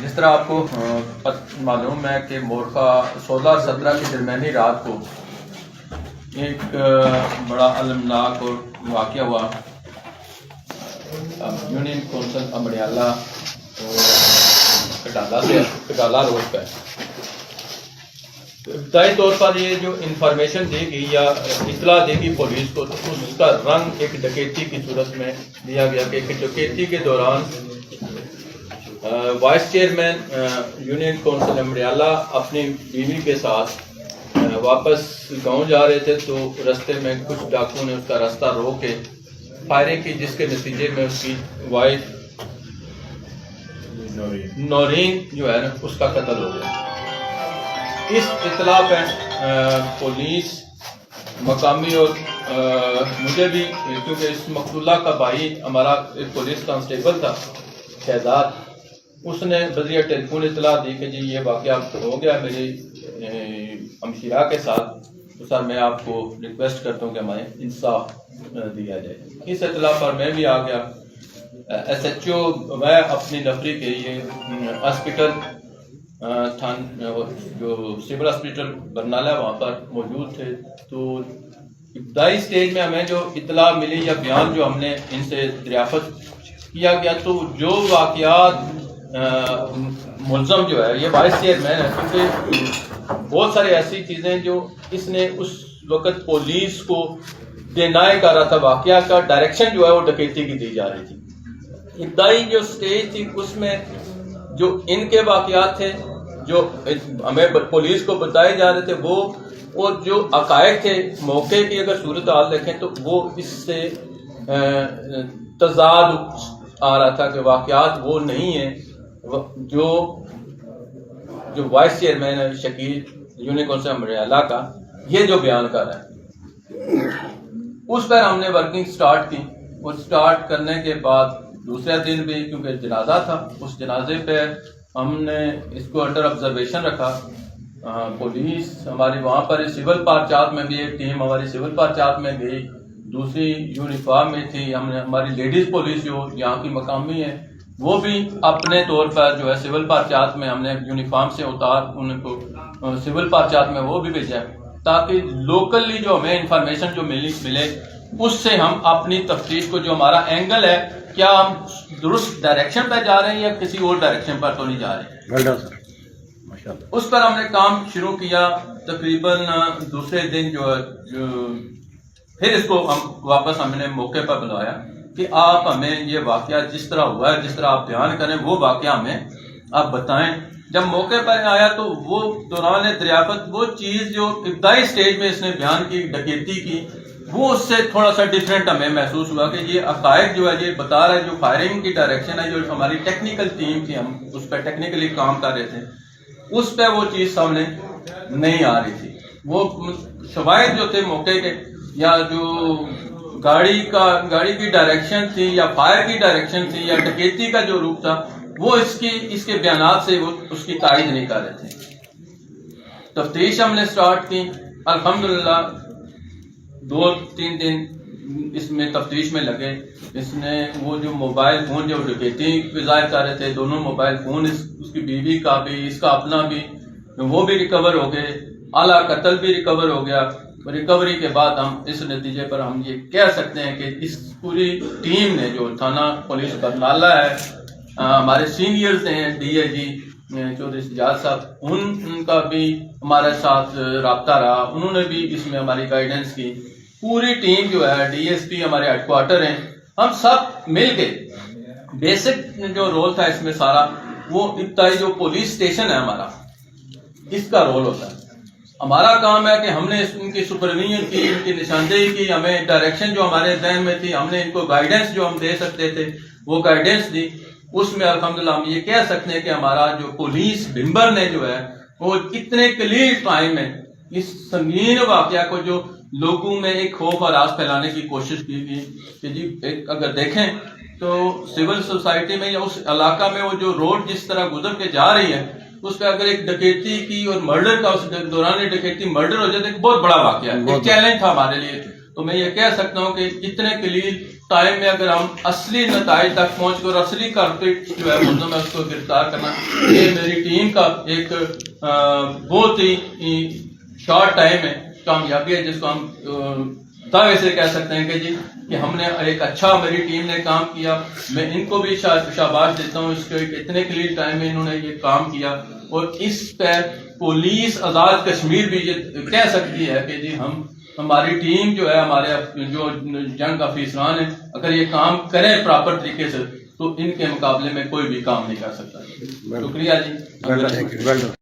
جس طرح آپ کو معلوم ہے کہ مورخہ 16-17 کی درمیانی رات کو ایک بڑا المناک اور واقعہ ہوا یونین کونسل امریالہ کٹالہ روڈ پہ. ابتدائی طور پر یہ جو انفارمیشن دی گئی یا اطلاع دی گئی پولیس کو، تو اس کا رنگ ایک ڈکیتی کی صورت میں دیا گیا کہ ایک ڈکیتی کے دوران وائس چیئرمین یونین کونسل امریالہ اپنی بیوی کے ساتھ واپس گاؤں جا رہے تھے، تو رستے میں کچھ ڈاکوؤں نے اس کا راستہ روک کے فائرنگ کی، جس کے نتیجے میں اس کی وائف نورین جو ہے نا اس کا قتل ہو گیا. اس اطلاع پہ پولیس مقامی اور مجھے بھی، کیونکہ اس مقتولہ کا بھائی ہمارا ایک پولیس کانسٹیبل تھا شہزاد، اس نے بذریعہ ٹیلی فون اطلاع دی کہ جی یہ واقعہ ہو گیا میری ہمشیرہ کے ساتھ، تو سر میں آپ کو ریکویسٹ کرتا ہوں کہ ہمیں انصاف دیا جائے. اس اطلاع پر میں بھی آ گیا. ایس ایچ او میں اپنی نفری کے یہ ہاسپٹل جو سول ہاسپٹل برنالہ وہاں پر موجود تھے. تو ابتدائی سٹیج میں ہمیں جو اطلاع ملی یا بیان جو ہم نے ان سے دریافت کیا گیا، تو جو واقعات ملزم جو ہے یہ وائس چیئرمین ہے، کیونکہ بہت سارے ایسی چیزیں جو اس نے اس وقت پولیس کو ڈینائی کر رہا تھا، واقعہ کا ڈائریکشن جو ہے وہ ڈکیتی کی دی جا رہی تھی. ابتدائی جو سٹیج تھی اس میں جو ان کے واقعات تھے جو ہمیں پولیس کو بتائے جا رہے تھے وہ، اور جو حقائق تھے موقع کی اگر صورتحال دیکھیں تو وہ اس سے تضاد آ رہا تھا کہ واقعات وہ نہیں ہیں جو وائس چیئرمین ہے شکیل یونین کونسل امریالہ کا یہ جو بیان کر رہا ہے. اس پر ہم نے ورکنگ سٹارٹ کی، اور سٹارٹ کرنے کے بعد دوسرے دن بھی کیونکہ جنازہ تھا، اس جنازے پہ ہم نے اس کو انڈر آبزرویشن رکھا. پولیس ہماری وہاں پر سول پارچات میں بھی ایک ٹیم ہماری سول پارچات میں گئی، دوسری یونیفارم میں تھی. ہم نے ہماری لیڈیز پولیس جو یہاں کی مقامی ہے وہ بھی اپنے طور پر جو ہے سول پارچات میں ہم نے یونیفارم سے اتار ان کو سول پارچات میں وہ بھی بھیجا، تاکہ لوکلی جو ہمیں انفارمیشن جو ملے اس سے ہم اپنی تفتیش کو جو ہمارا اینگل ہے کیا ہم درست ڈائریکشن پہ جا رہے ہیں یا کسی اور ڈائریکشن پر تو نہیں جا رہے ہیں. اس پر ہم نے کام شروع کیا. تقریباً دوسرے دن جو پھر اس کو ہم واپس ہم نے موقع پر بلایا کہ آپ ہمیں یہ واقعہ جس طرح ہوا ہے، جس طرح آپ بیان کریں وہ واقعہ ہمیں آپ بتائیں. جب موقع پر آیا تو وہ دوران دریافت وہ چیز جو ابتدائی سٹیج میں اس نے بیان کی ڈکیتی کی، وہ اس سے تھوڑا سا ڈیفرنٹ ہمیں محسوس ہوا کہ یہ حقائق جو ہے یہ بتا رہا ہے. جو فائرنگ کی ڈائریکشن ہے جو ہماری ٹیکنیکل ٹیم تھی، ہم اس پہ ٹیکنیکلی کام کر رہے تھے، اس پہ وہ چیز سامنے نہیں آ رہی تھی. وہ شواہد جو تھے موقع کے یا جو گاڑی کی ڈائریکشن تھی یا فائر کی ڈائریکشن تھی یا ڈکیتی کا جو روپ تھا، وہ اس کے بیانات سے وہ اس کی تائید نہیں کر رہے تھے. تفتیش ہم نے سٹارٹ کی. الحمدللہ 2-3 دن اس میں تفتیش میں لگے. اس نے وہ جو موبائل فون جو ڈکیتی ظاہر کر رہے تھے، دونوں موبائل فون اس کی بیوی کا بھی اس کا اپنا بھی وہ بھی ریکور ہو گئے. اعلیٰ قتل بھی ریکور ہو گیا. ریکوری کے بعد ہم اس نتیجے پر ہم یہ کہہ سکتے ہیں کہ اس پوری ٹیم نے جو تھانہ پولیس برنالہ ہے، ہمارے سینئرز ہیں ڈی اے جی چودھری سجاد صاحب، ان کا بھی ہمارے ساتھ رابطہ رہا. انہوں نے بھی اس میں ہماری گائیڈنس کی. پوری ٹیم جو ہے ڈی ایس پی ہمارے ہیڈ کوارٹر ہیں، ہم سب مل کے بیسک جو رول تھا اس میں سارا وہ ابتدائی جو پولیس اسٹیشن ہے ہمارا اس کا رول ہوتا ہے. ہمارا کام ہے کہ ہم نے ان کی سپرویژن کی، ان کی نشاندہی کی، ہمیں ڈائریکشن جو ہمارے ذہن میں تھی ہم نے ان کو گائیڈنس جو ہم دے سکتے تھے وہ گائیڈنس دی. اس میں الحمدللہ ہم یہ کہہ سکتے ہیں کہ ہمارا جو پولیس ممبر نے جو ہے وہ کتنے قلیل ٹائم میں اس سنگین واقعہ کو جو لوگوں میں ایک خوف اور آس پھیلانے کی کوشش کی گئی کہ جی اگر دیکھیں تو سول سوسائٹی میں یا اس علاقہ میں وہ جو روڈ جس طرح گزر کے جا رہی ہے اس پہ اگر ایک ڈکیتی کی اور مرڈر کا اس دوران ڈکیتی مرڈر ہو جائے تو ایک بہت بڑا واقعہ ہے، ایک چیلنج تھا ہمارے لیے. تو میں یہ کہہ سکتا ہوں کہ اتنے قلیل ٹائم میں اگر ہم اصلی نتائج تک پہنچ کر اصلی کارپوریٹ جو ہے ملزم ہے اس کو گرفتار کرنا، یہ میری ٹیم کا ایک بہت ہی شارٹ ٹائم ہے، کامیابی ہے، جس کو ہم دعوے سے کہہ سکتے ہیں کہ جی کہ ہم نے ایک اچھا، میری ٹیم نے کام کیا. میں ان کو بھی شاباش دیتا ہوں، اس کے اتنے قلیل ٹائم میں انہوں نے یہ کام کیا. اور اس پہ پولیس آزاد کشمیر بھی یہ کہہ سکتی ہے کہ جی ہماری ٹیم جو ہے، ہمارے جو جنگ افسران ہیں، اگر یہ کام کریں پراپر طریقے سے تو ان کے مقابلے میں کوئی بھی کام نہیں کر سکتا. شکریہ جی.